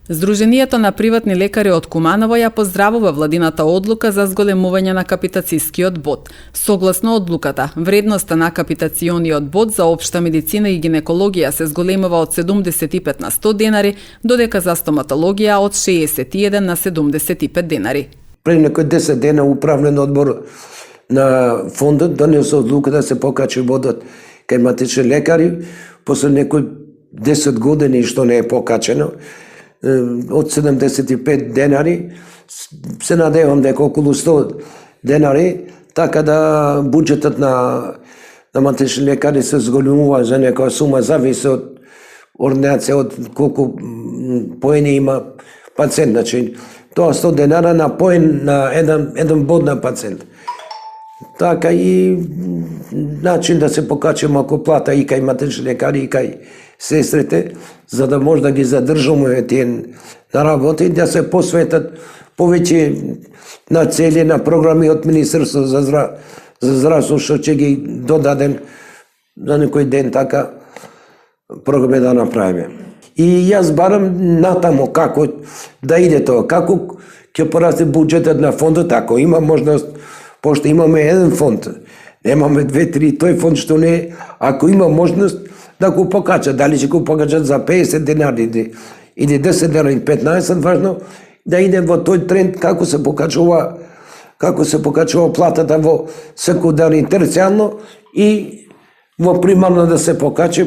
Здруженијето на приватни лекари од Куманово ја поздравува владината одлука за зголемување на капитацискиот бод. Согласно одлуката, вредноста на капитациониот бод за општа медицина и гинекологија се зголемува од 75 на 100 денари, додека за стоматологија од 61 на 75 денари. Пред некои 10 дена управен одбор на фондот донесе одлука да се покачи бодот кај матични лекари, после некои 10 години што не е покачено, од 75 денари, се надевам дека околу 100 денари, така да буџетот на матични лекари се зголемува за некоја сума, зависи од ординација, од колку поени има пациент. Значи, тоа 100 денара на поен на еден бод на пациент. Така и начин да се покачи малку плата и кај матични лекари и кај сестрите, за да може да ги задржуваме тие на работа и да се посветат повеќе на цели, на програми од Министерството за здравство, што ќе ги додаден за некој ден така програми да направиме. И јас барам натамо како да иде тоа, како ќе порасте буџетот на фондот, ако има можност, пошто имаме еден фонд, немаме 2-3, тој фонд што не, ако има можност да го покачат, дали ќе го покачат за 50 денари или 10 денари, 15, важно да иде во тој тренд како се покачува платата во секундарно и терцијално и во примарно да се покачи